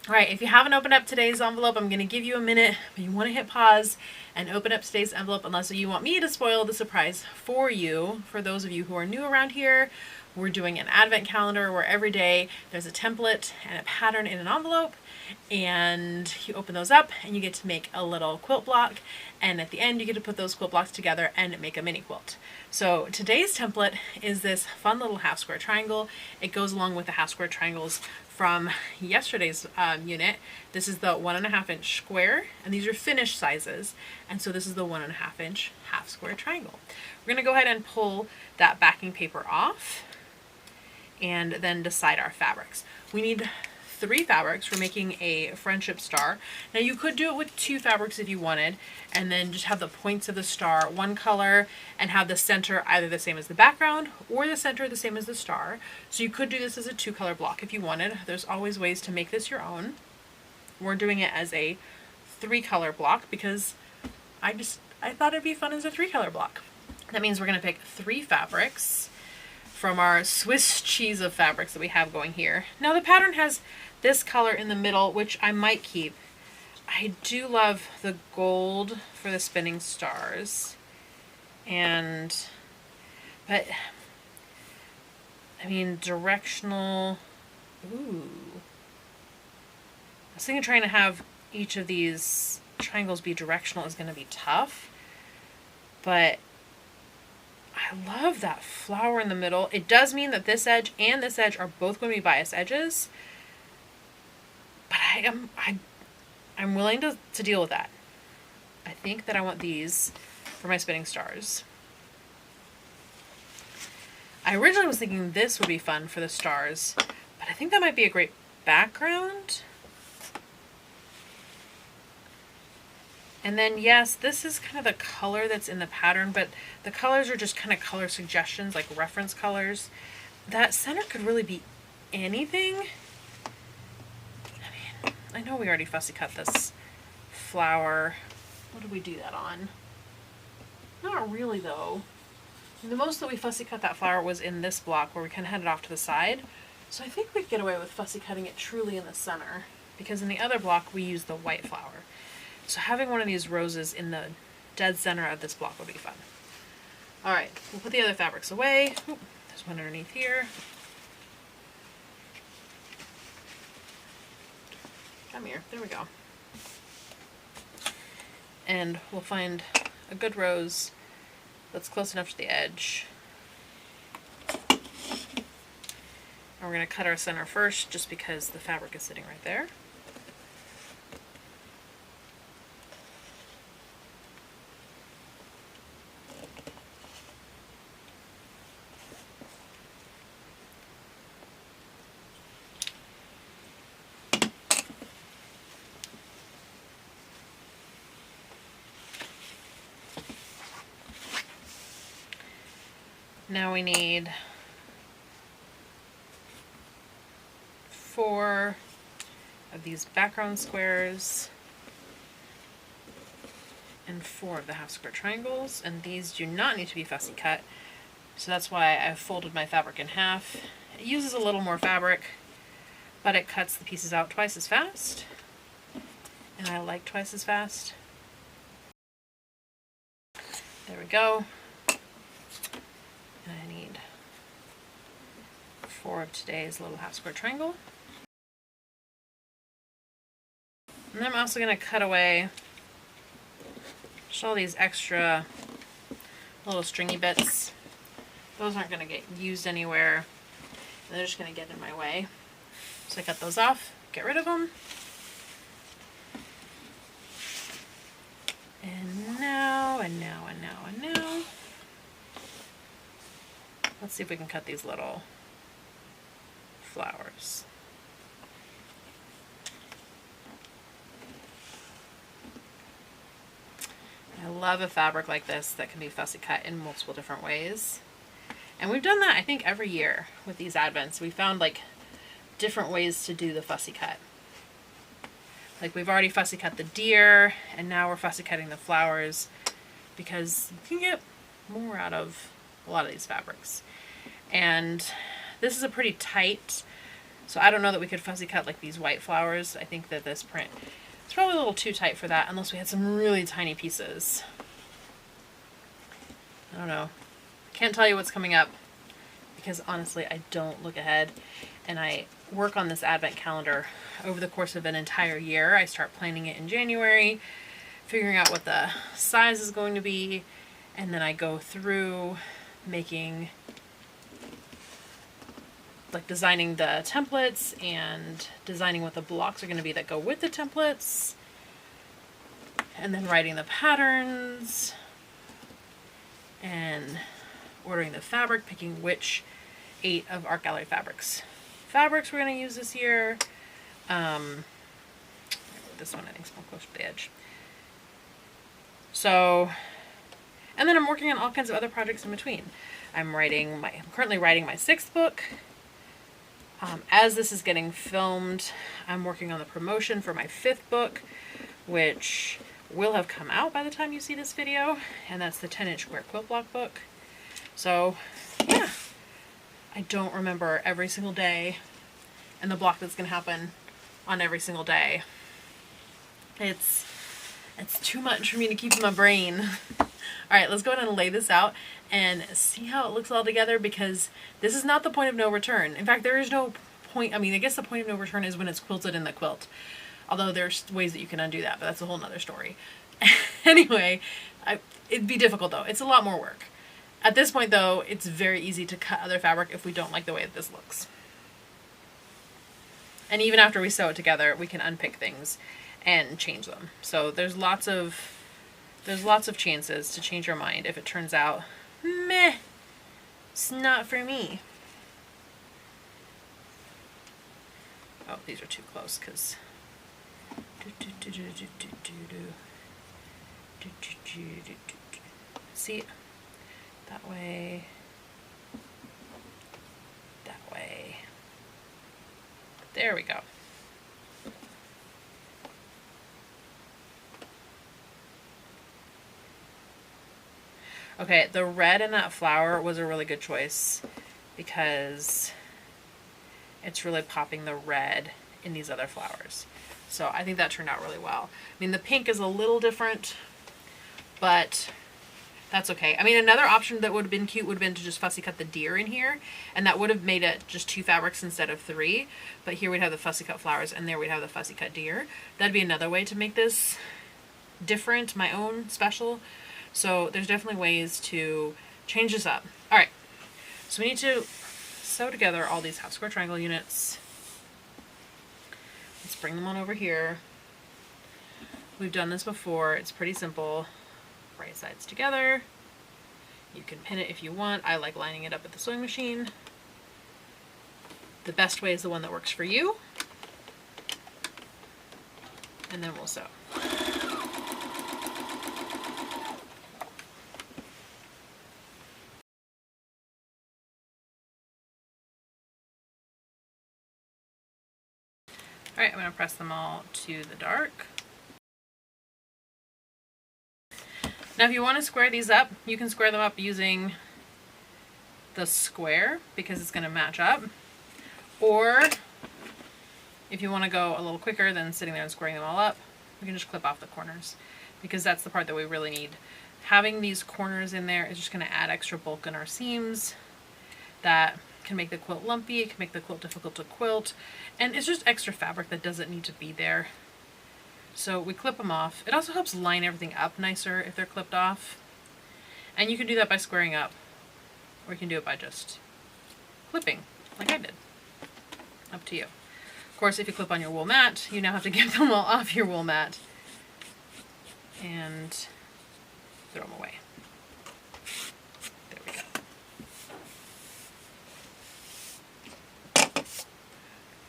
All right, if you haven't opened up today's envelope, I'm going to give you a minute, but you want to hit pause and open up today's envelope unless you want me to spoil the surprise for you. For those of you who are new around here, we're doing an advent calendar where every day there's a template and a pattern in an envelope, and you open those up and you get to make a little quilt block, and at the end you get to put those quilt blocks together and make a mini quilt. So today's template is this fun little half square triangle. It goes along with the half square triangles from yesterday's unit. This is the 1.5 inch square, and these are finished sizes, and so this is the 1.5 inch half square triangle. We're going to go ahead and pull that backing paper off and then decide our fabrics. We need 3 fabrics for making a friendship star. Now you could do it with 2 fabrics if you wanted, and then just have the points of the star one color and have the center either the same as the background or the center the same as the star. So you could do this as a 2 color block if you wanted. There's always ways to make this your own. We're doing it as a 3 color block because I thought it'd be fun as a 3 color block. That means we're going to pick 3 fabrics from our Swiss cheese of fabrics that we have going here. Now the pattern has this color in the middle, which I might keep. I do love the gold for the spinning stars. But I mean, directional, ooh. I was thinking trying to have each of these triangles be directional is going to be tough, but I love that flower in the middle. It does mean that this edge and this edge are both going to be bias edges, but I'm willing to deal with that. I think that I want these for my spinning stars. I originally was thinking this would be fun for the stars, but I think that might be a great background. And then yes, this is kind of the color that's in the pattern, but the colors are just kind of color suggestions, like reference colors. That center could really be anything. I mean, I know we already fussy cut this flower. What did we do that on? Not really though. The most that we fussy cut that flower was in this block where we kind of had it off to the side. So I think we'd get away with fussy cutting it truly in the center, because in the other block we used the white flower. So having one of these roses in the dead center of this block would be fun. Alright, we'll put the other fabrics away. Oop, there's one underneath here. Come here, there we go. And we'll find a good rose that's close enough to the edge. And we're going to cut our center first just because the fabric is sitting right there. Now we need 4 of these background squares and 4 of the half square triangles, and these do not need to be fussy cut, so that's why I've folded my fabric in half. It uses a little more fabric, but it cuts the pieces out twice as fast, and I like twice as fast. There we go. And I need 4 of today's little half square triangle. And then I'm also going to cut away just all these extra little stringy bits. Those aren't going to get used anywhere. They're just going to get in my way. So I cut those off, get rid of them. And now, and now, and now, and now. Let's see if we can cut these little flowers. I love a fabric like this that can be fussy cut in multiple different ways. And we've done that, I think, every year with these Advents. We found like different ways to do the fussy cut. Like we've already fussy cut the deer, and now we're fussy cutting the flowers because you can get more out of a lot of these fabrics. And this is a pretty tight So I don't know that we could fussy cut like these white flowers. I think that this print is probably a little too tight for that unless we had some really tiny pieces. I don't know. Can't tell you what's coming up because honestly I don't look ahead, and I work on this advent calendar over the course of an entire year. I start planning it in January, figuring out what the size is going to be, and then I go through making, like, designing the templates and designing what the blocks are going to be that go with the templates, and then writing the patterns and ordering the fabric, picking which 8 of Art Gallery fabrics we're going to use this year. This one I think is more close to the edge. So, and then I'm working on all kinds of other projects in between. I'm currently writing my 6th book. As this is getting filmed, I'm working on the promotion for my 5th book, which will have come out by the time you see this video, and that's the 10-inch square quilt block book. So, yeah. I don't remember every single day and the block that's going to happen on every single day. It's too much for me to keep in my brain. All right, let's go ahead and lay this out and see how it looks all together, because this is not the point of no return. In fact, there is no point. I mean, I guess the point of no return is when it's quilted in the quilt. Although there's ways that you can undo that, but that's a whole nother story. Anyway, it'd be difficult though. It's a lot more work. At this point though, it's very easy to cut other fabric if we don't like the way that this looks. And even after we sew it together, we can unpick things and change them. So there's lots of chances to change your mind if it turns out, meh, it's not for me. Oh, these are too close because see, that way, there we go. Okay, the red in that flower was a really good choice because it's really popping the red in these other flowers. So I think that turned out really well. I mean, the pink is a little different, but that's okay. I mean, another option that would have been cute would have been to just fussy cut the deer in here, and that would have made it just 2 fabrics instead of 3. But here we'd have the fussy cut flowers, and there we'd have the fussy cut deer. That'd be another way to make this different, my own special. So there's definitely ways to change this up. All right, so we need to sew together all these half square triangle units. Let's bring them on over here. We've done this before. It's pretty simple. Right sides together. You can pin it if you want. I like lining it up with the sewing machine. The best way is the one that works for you. And then we'll sew. All right, I'm going to press them all to the dark. Now if you want to square these up, you can square them up using the square because it's going to match up. Or if you want to go a little quicker than sitting there and squaring them all up, we can just clip off the corners because that's the part that we really need. Having these corners in there is just going to add extra bulk in our seams that can make the quilt lumpy, it can make the quilt difficult to quilt, and it's just extra fabric that doesn't need to be there. So we clip them off. It also helps line everything up nicer if they're clipped off. And you can do that by squaring up, or you can do it by just clipping, like I did. Up to you. Of course, if you clip on your wool mat, you now have to get them all off your wool mat and throw them away. There we go.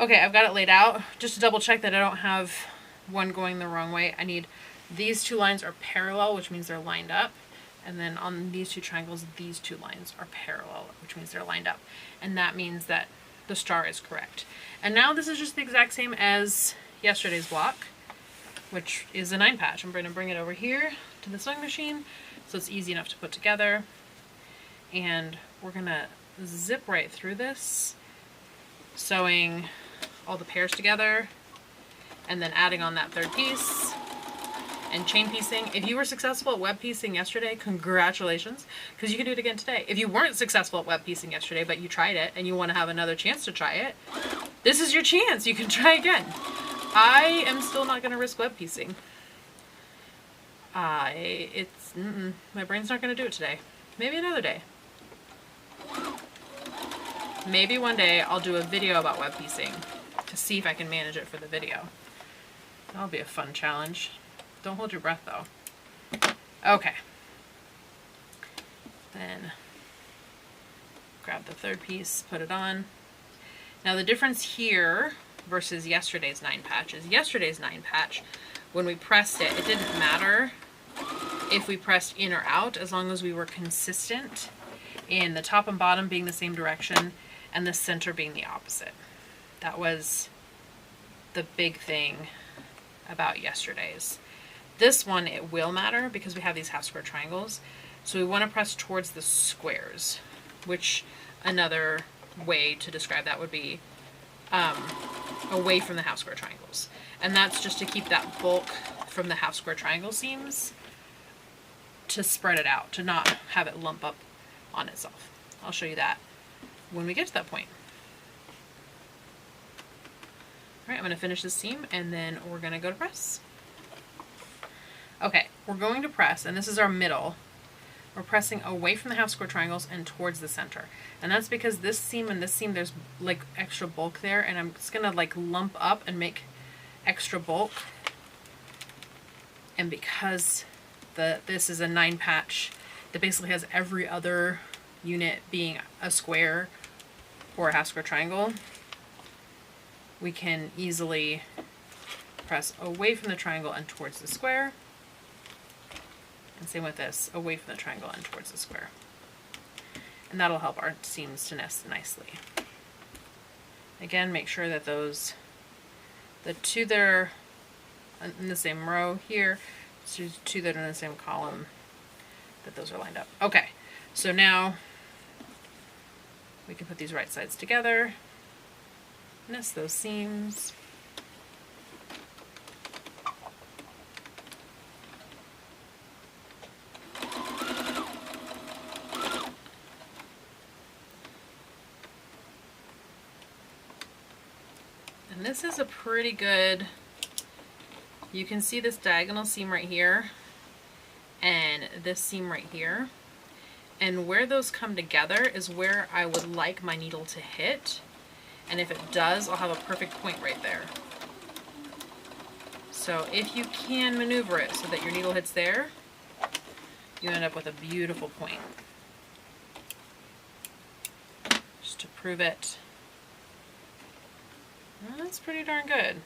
Okay, I've got it laid out. Just to double check that I don't have one going the wrong way, I need these 2 lines are parallel, which means they're lined up. And then on these 2 triangles, these 2 lines are parallel, which means they're lined up. And that means that the star is correct. And now this is just the exact same as yesterday's block, which is a 9 patch. I'm going to bring it over here to the sewing machine so it's easy enough to put together. And we're going to zip right through this, sewing all the pairs together and then adding on that third piece and chain piecing. If you were successful at web piecing yesterday, congratulations, because you can do it again today. If you weren't successful at web piecing yesterday, but you tried it and you want to have another chance to try it, this is your chance. You can try again. I am still not going to risk web piecing. My brain's not going to do it today. Maybe another day. Maybe one day I'll do a video about web piecing to see if I can manage it for the video. That'll be a fun challenge. Don't hold your breath though. Okay. Then grab the third piece, put it on. Now the difference here versus yesterday's 9 patch is yesterday's 9 patch, when we pressed it, it didn't matter if we pressed in or out as long as we were consistent in the top and bottom being the same direction and the center being the opposite. That was the big thing about yesterday's. This one, it will matter because we have these half square triangles. So we want to press towards the squares, which another way to describe that would be away from the half square triangles. And that's just to keep that bulk from the half square triangle seams, to spread it out, to not have it lump up on itself. I'll show you that when we get to that point. All right, I'm going to finish this seam and then we're going to go to press. Okay, we're going to press, and this is our middle. We're pressing away from the half square triangles and towards the center. And that's because this seam and this seam, there's like extra bulk there, and I'm just gonna like lump up and make extra bulk. And because this is a 9 patch that basically has every other unit being a square or a half square triangle, we can easily press away from the triangle and towards the square. And same with this, away from the triangle and towards the square. And that'll help our seams to nest nicely. Again, make sure that the 2 that are in the same row here, 2 that are in the same column, that those are lined up. Okay, so now we can put these right sides together, nest those seams. And this is a pretty good, you can see this diagonal seam right here and this seam right here. And where those come together is where I would like my needle to hit. And if it does, I'll have a perfect point right there. So if you can maneuver it so that your needle hits there, you end up with a beautiful point. Just to prove it. That's pretty darn good.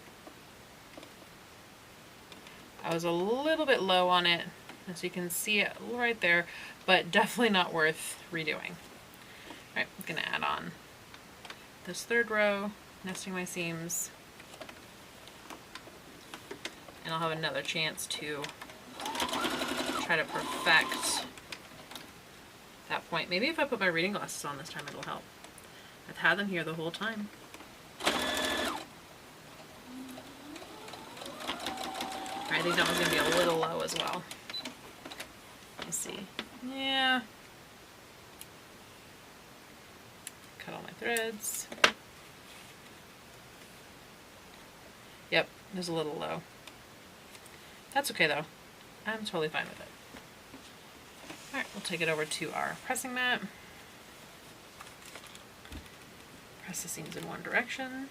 I was a little bit low on it, as you can see it right there, but definitely not worth redoing. Alright, I'm going to add on this third row, nesting my seams, and I'll have another chance to try to perfect that point. Maybe if I put my reading glasses on this time, it'll help. I've had them here the whole time. I think that one's going to be a little low as well. Let me see. Yeah. Cut all my threads. Yep, it was a little low. That's okay though. I'm totally fine with it. Alright, we'll take it over to our pressing mat. Press the seams in one direction.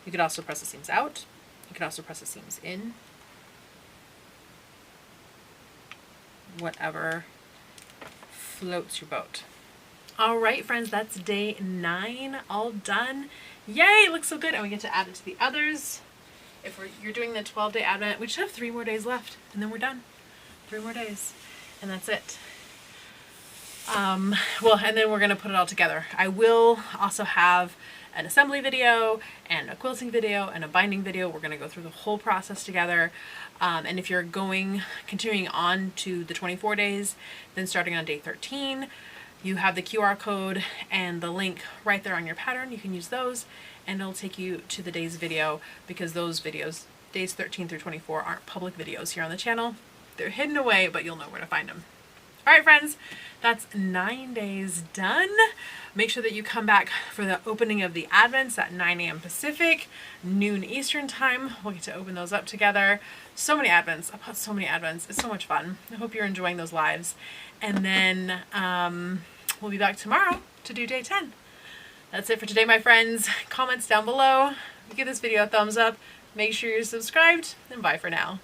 You could also press the seams out. You could also press the seams in. Whatever floats your boat. All right, friends, that's day 9 all done. Yay, it looks so good. And we get to add it to the others. If you're doing the 12-day Advent, we should have 3 more days left, and then we're done. 3 more days, and that's it. Well, and then we're going to put it all together. I will also have an assembly video and a quilting video and a binding video. We're going to go through the whole process together. And if you're continuing on to the 24 days, then starting on day 13, you have the QR code and the link right there on your pattern. You can use those and it'll take you to the day's video, because those videos, days 13 through 24, aren't public videos here on the channel. They're hidden away, but you'll know where to find them. All right, friends, that's 9 days done. Make sure that you come back for the opening of the Advents at 9 a.m. Pacific, noon Eastern time. We'll get to open those up together. So many Advents. I've got so many Advents. It's so much fun. I hope you're enjoying those lives. And then we'll be back tomorrow to do day 10. That's it for today, my friends. Comments down below. Give this video a thumbs up. Make sure you're subscribed, and bye for now.